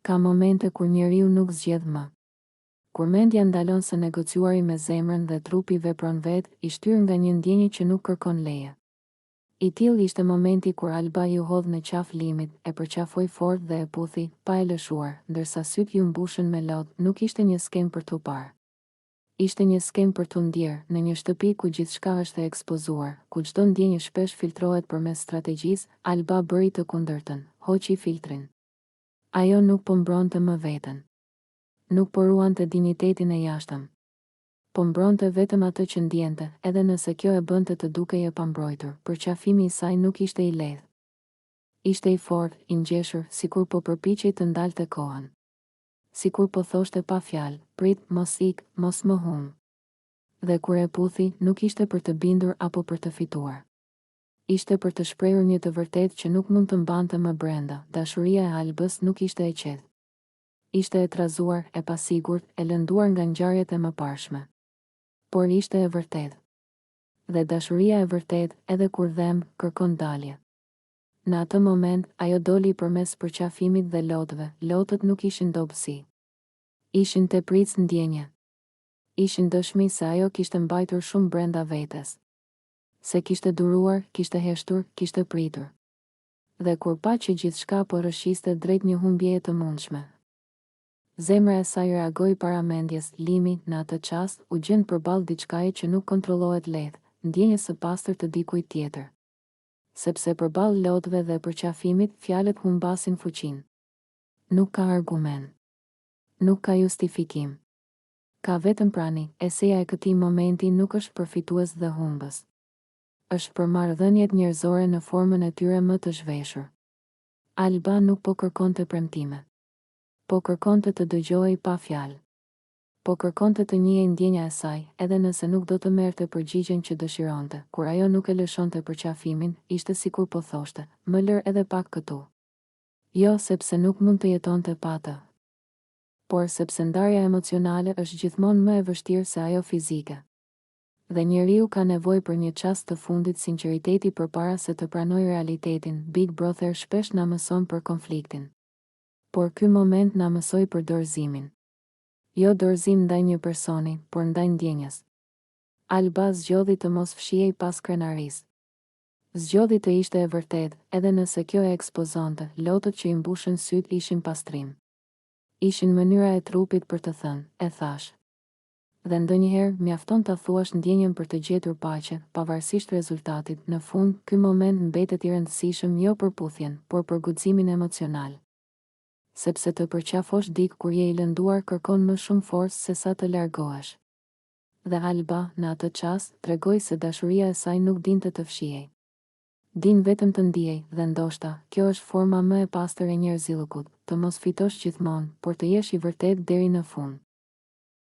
Ka momente kur njeriu nuk zgjedh më. Kur mendja ndalon së negociuari me zemrën dhe trupi vepron vetë, I shtyr nga një ndjenjë që nuk kërkon leje. I tillë ishte momenti kur Alba ju hodh në qaf limit, e përqafoi fort dhe e puthi, pa e lëshuar, ndërsa syt ju mbushën me lot. Nuk ishte një skem për t'u parë. Ishte një skem për t'u ndjerë, në një shtëpi ku gjithçka është e ekspozuar, ku çdo ndjenjë shpesh filtrohet përmes strategjisë. Alba bëri të kundërtën, hoqi filtrin. Ajo nuk po mbronte më veten. Nuk po ruante dinjitetin e jashtëm. Po mbronte vetëm atë që ndjente, edhe nëse kjo e bënte të dukej e pambrojtur. Përqafimi I saj nuk ishte I lehtë. Ishte I fortë, I ngjeshur, sikur po përpiqej të ndalte kohën. Sikur po thoshte pa fjalë, prit, mos ik, mos më hum. Dhe kur e puthi, nuk ishte për të bindur apo për të fituar. Ishte për të shprehur një të vërtetë që nuk mund të mbante më brenda. Dashuria e Albës nuk ishte e qetë. Ishte e trazuar, e pasigurt, e lënduar nga ngjarjet e mëparshme. Por ishte e vërtetë. Dhe dashuria e vërtetë, edhe kur dhem, kërkon dalje. Në atë moment, ajo doli përmes përqafimit dhe lotëve. Lotët nuk ishin dobësi. Ishin tepritës ndjenje. Ishin dëshmi se ajo kishte mbajtur shumë brenda vetes. Se kishte duruar, kishte heshtur, kishte pritur. Dhe kur pa që gjithçka po rrëshiste drejt një humbjeje të mundshme. Zemra e saj reagoi para mendjes. Limi, në atë çast, u gjend përballë diçkaje që nuk kontrollohet lehtë, ndjenjes së pastër të dikujt tjetër. Sepse përballë lotëve dhe përqafimit, fjalët humbasin fuqinë. Nuk ka argument. Nuk ka justifikim. Ka vetëm prani. Eseja e këtij momenti nuk është për fitues dhe humbës. Është për marrëdhëniet njerëzore në formën e tyre më të zhveshur. Alba nuk po kërkonte premtime. Po kërkonte të dëgjohej pa fjalë. Po kërkonte të njihej ndjenja e saj, edhe nëse nuk do të merrte përgjigjen që dëshironte. Kur ajo nuk e lëshonte përqafimin, ishte sikur po thoshte, më lër edhe pak këtu. Jo sepse nuk mund të jetonte pa të, por sepse ndarja emocionale është gjithmonë më e vështirë se ajo fizike. Dhe njeriu ka nevojë për një çast të fundit sinqeriteti përpara se të pranojë realitetin. Big Brother shpesh na mëson për konfliktin. Por ky moment na mësoi për dorëzimin. Jo dorëzim ndaj një personi, por ndaj ndjenjes. Alba zgjodhi të mos fshihej pas krenarisë. Zgjodhi të ishte e vërtetë, edhe nëse kjo e ekspozonte. Lotët që I mbushën syt ishin pastrim. Ishin mënyra e trupit për të thënë, e thash. Dhe ndonjëherë mjafton ta thuash ndjenjën për të gjetur paqe, pavarësisht rezultatit. Në fund, ky moment mbetet I rëndësishëm jo për puthjen, por për guximin emocional. Sepse të përqafosh dikë kur je I lënduar kërkon më shumë forcë se sa të largohesh. Dhe Alba, në atë çast, tregoi se dashuria e saj nuk dinte të fshihej. Din vetëm të ndiej, dhe ndoshta, kjo është forma më e pastër e njerëzillëkut, të mos fitosh gjithmonë, por të jesh I vërtetë deri në fund.